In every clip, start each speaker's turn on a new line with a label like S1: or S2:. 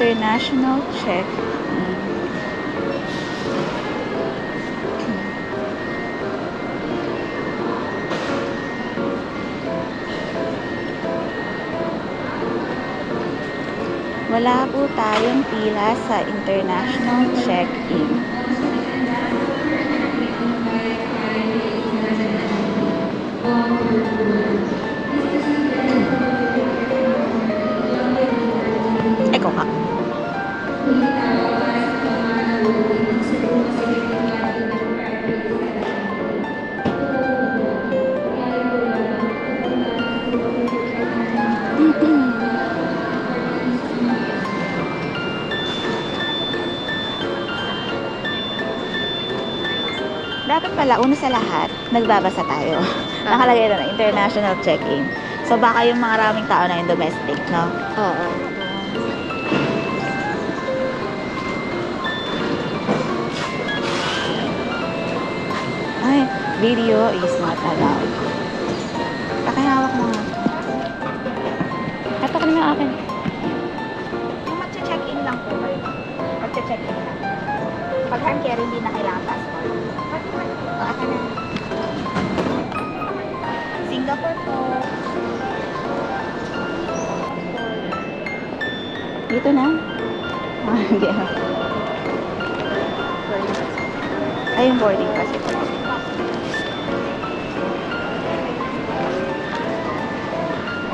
S1: international check. Wala po tayong pila sa international check-in. Eko ka. Dapat pala, una sa lahat, nagbabasa tayo. Nakalagay na international check-in. So, baka yung mga maraming tao na yung domestic, no?
S2: Oo.
S1: Ay, video is not allowed. Pakihawak mo nga. Ito ka naman akin. Kung mag-check-in lang po kayo. Mag-check-in lang. Pag hand carry, hindi na kailangan passport. O, akin na. Singapore po. Dito na. Hindi. Ay, yung boarding pass ito.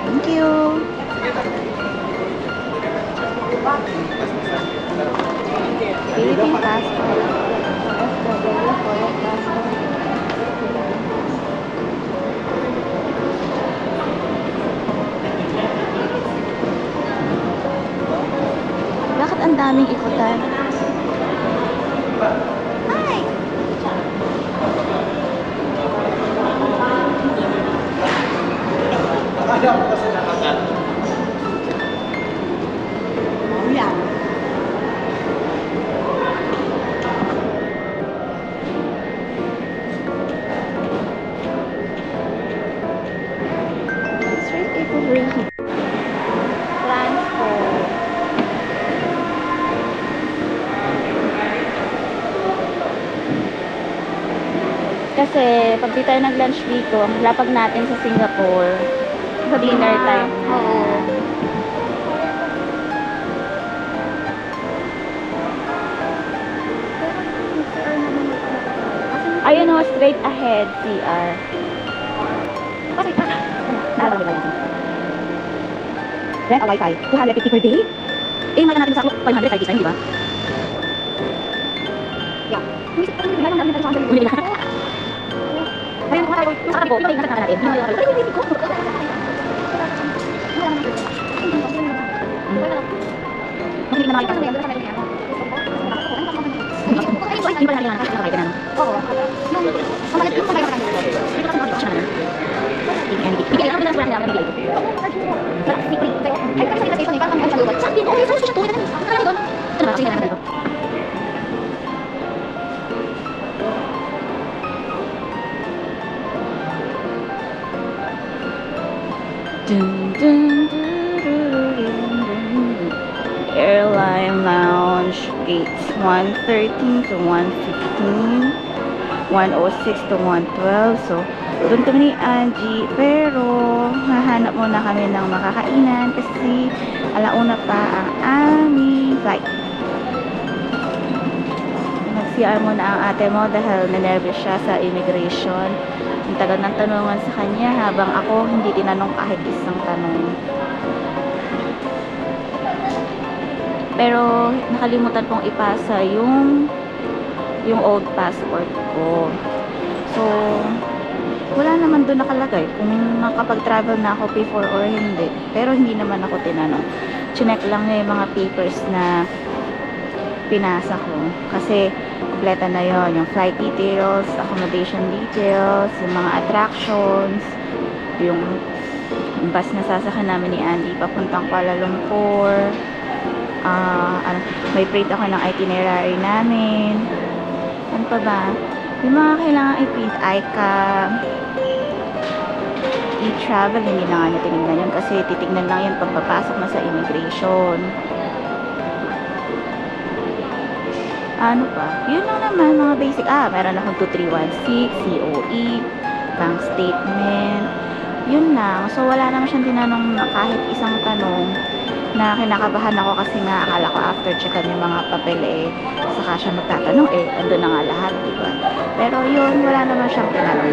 S1: Thank you. Philippine passport. Bakit ang daming ikutan? Hi! Yeah. Straight people bring transport. Kasi pag di tayo nag-lunch dito, ang lapag natin sa Singapore, sa dinner time.
S2: Oo.
S1: Ayun o, straight ahead, CR. Okay, rent a wifi, 250 per day? Eh, may natin sa 500 5 di ba? Yeah. Uli na. Ayun, kung tayo, yung sa akin po, yung ingat natin. Hindi na makikita. Hindi ba natin nakakakay ka na? Oo. Yung malit yung pagkakakay ka na. Dito kasi makikita siya na. Hindi alam ko na lang namin dito. Ay, kasi sa station, parang ang salubat. Sabi, okay, so siya tuloy na namin. Nakala doon. Ito na, sige na namin dito. Airline lounge gates 113 to 115, 106 to 112. So, doon kami ni Angie. Pero, hahanap muna kami ng makakainan kasi alauna pa ang aming flight. Nag-CR muna ang ate mo dahil nanervous siya sa immigration. Ang tagal ng tanungan sa kanya habang ako hindi tinanong kahit isang tanong. Pero nakalimutan kong ipasa yung old passport ko. So, wala naman doon nakalagay kung nakapag-travel na ako before or hindi. Pero hindi naman ako tinanong. Chinek lang niya yung mga papers na pinasa ko. Kasi kompleto na yon, yung flight details, accommodation details, yung mga attractions, yung bus na sasakyan namin ni Andy papuntang Kuala Lumpur. May print ako ng itinerary namin. Ano pa ba? Yung mga kailangan i-print, ICA, e-travel, hindi na nga niya tinignan yun kasi titignan lang yun pagpapasok na sa immigration. Ano pa? Yun lang naman, mga basic. Meron akong 2316, COE, bank statement. Yun lang. So, wala naman siyang tinanong na kahit isang tanong na kinakabahan ako kasi nga akala ko after checkan yung mga papel saka siya magtatanong andun na nga lahat, diba? Pero yun, wala naman siyang tinanong.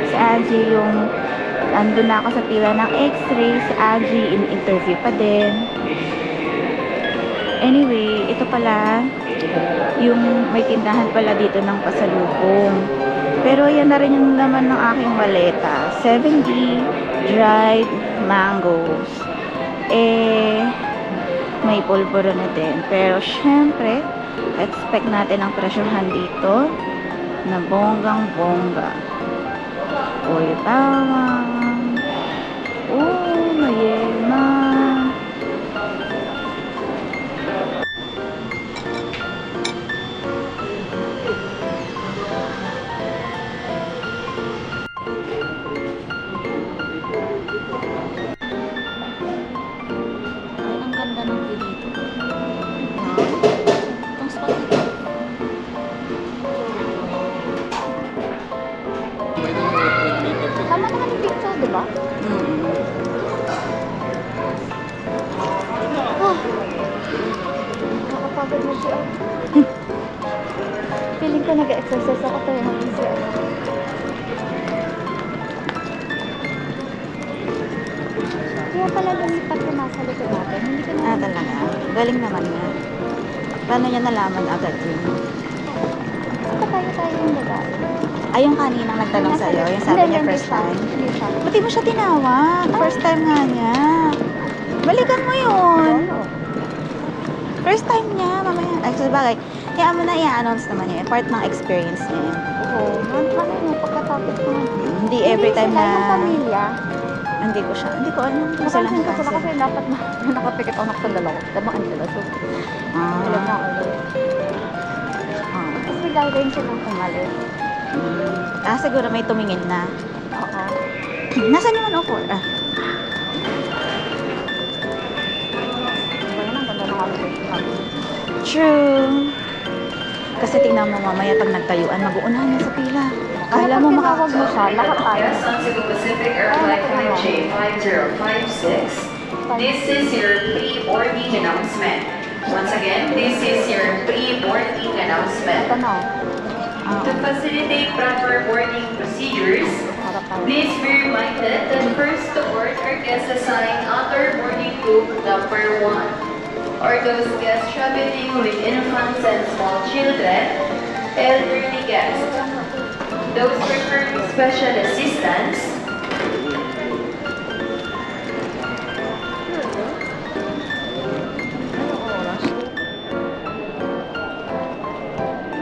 S1: Si Angie yung andun na ako sa pila ng x-ray, si Angie in interview pa din. Anyway, ito pala yung may tindahan pala dito ng pasalubong. Pero yan na rin yung laman ng aking maleta. 7D dried mangoes. May pulburo na din. Pero syempre, expect natin ang presyohan dito na bonggang-bongga. Uy, bawang. Mayema.
S2: Tama naman yung picture, di ba? Nakakapagod na siya. Feeling ko nag-exercise ako tayo natin siya. Kaya pala lumipat ko nasa likod natin. Hindi ko na...
S1: Talaga. Galing naman nga. Paano niya nalaman agad yun?
S2: Saka tayo yung babae.
S1: Yung kaninang nagtanong sa'yo, yung sabi niya first time.
S2: Hindi siya.
S1: Buti mo siya tinawag. First time nga niya. Balikan mo yun. First time niya, mamaya. Ay, so bagay. Kaya mo na i-announce naman niya. Part ng experience niya yun.
S2: Oo. Ano yung pagkatapos mo?
S1: Hindi every time na...
S2: Hindi sila yung pamilya.
S1: Hindi ko alam kung silang
S2: Napansin ko sila
S1: kasi.
S2: kasi dapat nakapikit ako ng dalawa. Tamaan sila. So, alam na ako. Tapos bigay rin silang umalis.
S1: Siguro may tumingin na.
S2: Oo.
S1: Nasaan yung 104?
S2: Ba yan ang ganda ng kami.
S1: True. Kasi tingnan mo mamaya pag nagtayuan, mag-uunahan niya sa pila. Akala mo
S2: makakawag mo siya, lahat tayo.
S3: Yes, on Cebu Pacific Airflight 5J5056. This is your pre-boarding announcement. Once again, this is your pre-boarding announcement.
S2: Ito na.
S3: To facilitate proper boarding procedures,
S2: Harap tayo.
S3: please be reminded that first to board are guests assigned under boarding group number 1, or those guests traveling with infants and small children, elderly guests, those requiring special assistance,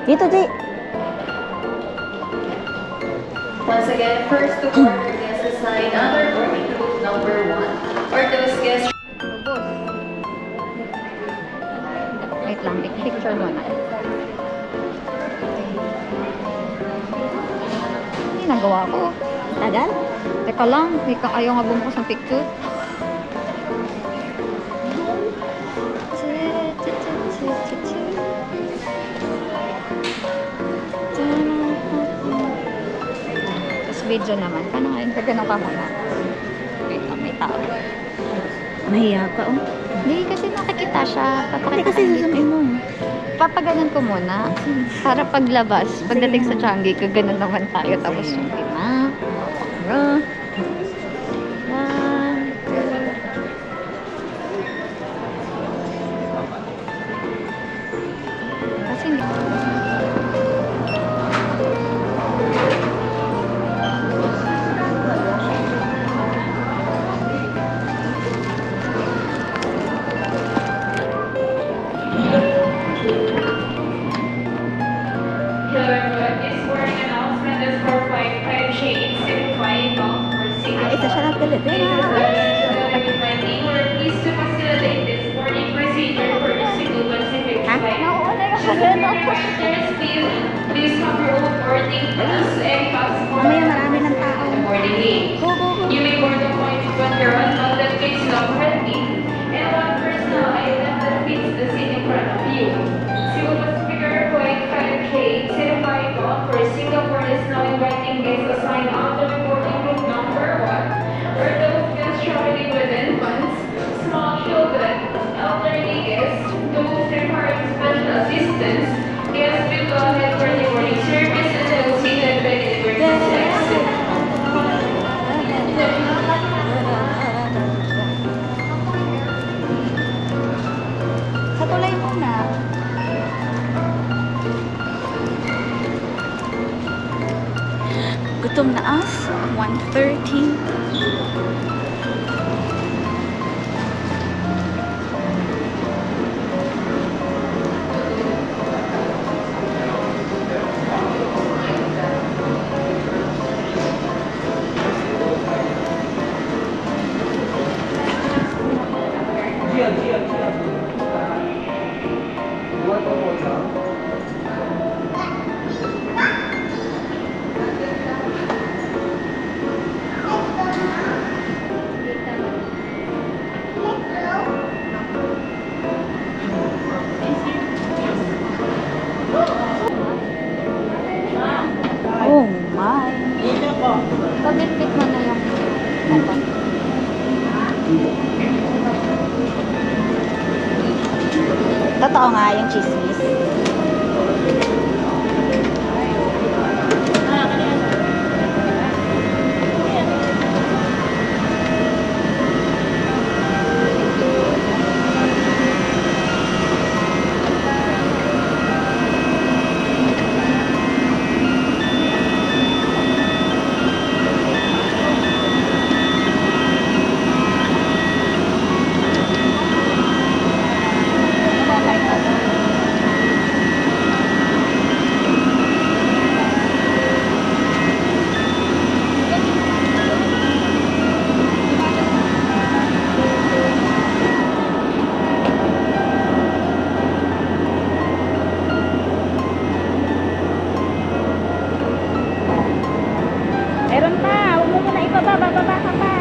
S1: Dito, di.
S3: once again, first to board are guests assigned under boarding group number 1, or those guests
S2: Lubos. Wait lang, picture mo na. Hindi nagawa ko.
S1: Tagal?
S2: Teka lang, ayaw nga bumukas ng picture. Tapos video naman. Paano nga yun? Ganun ka muna. Wait lang, may tao.
S1: Mahiya ka, oh.
S2: Hindi, kasi nakikita siya.
S1: Hindi kasi susumin mo.
S2: Papaganon ko muna. Para paglabas, pagdating sa Changi, kaganon naman tayo. Tapos yung lima. One, two. Kasi hindi.
S4: This morning announcement is for flight 5J875 bound for Singapore.
S1: Isa siya ng Pilipinas.
S4: We're pleased to facilitate this boarding procedure for the Cebu Pacific flight.
S2: Nauuna yung kaganon.
S4: Please have your own boarding pass and passport.
S1: Mamaya marami ng tao.
S4: The boarding gate.
S1: Go, go, go.
S4: You may board the point when you're on that fits number and one personal item that fits the seat in front of you. Cebu Pacific Airlines
S1: 30. Oh my.
S2: Pabitbit mo na yung ano.
S1: Totoo nga yung chismis. Meron pa. Huwag mo muna ibaba. Bababa ka pa.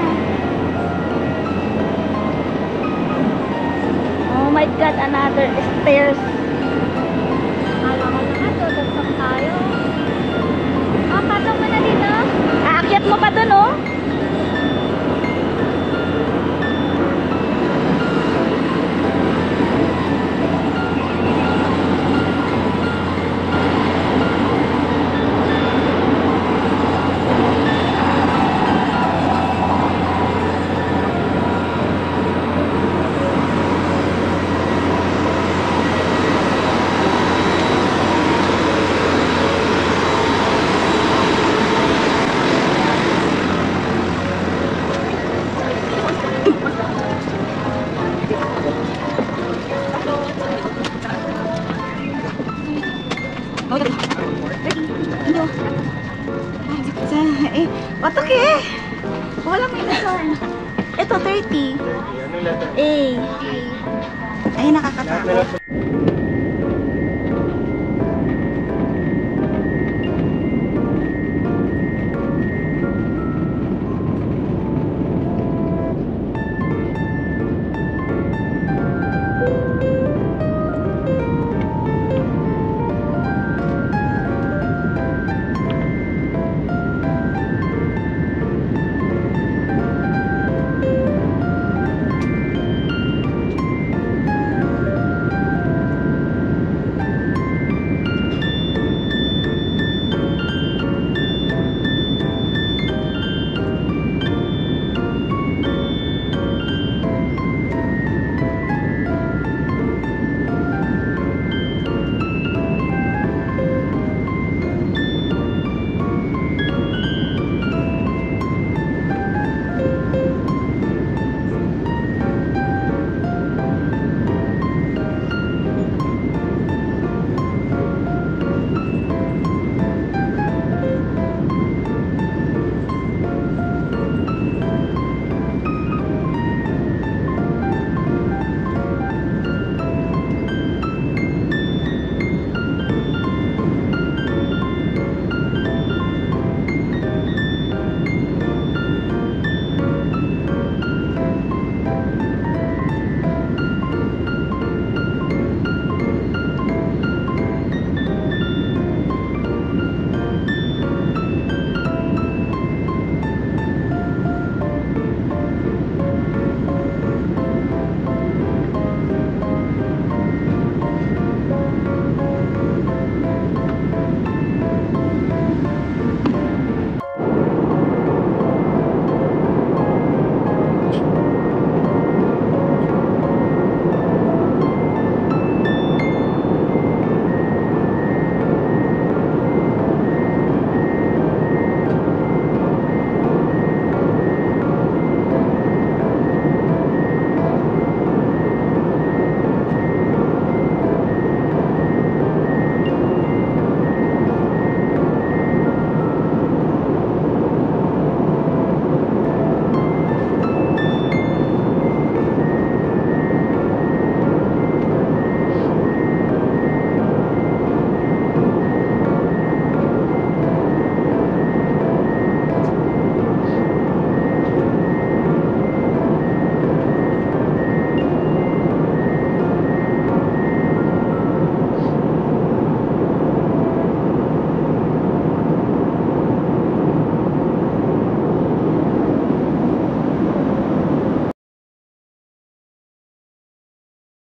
S1: Oh my God. Another stairs.
S2: Alam naman, dodagdag tayo. Ah, patong mo na dito.
S1: Aakyat mo pa dun, oh. Patok eh. Walang minasar. Ito, 30. A. Ay, nakakatakot.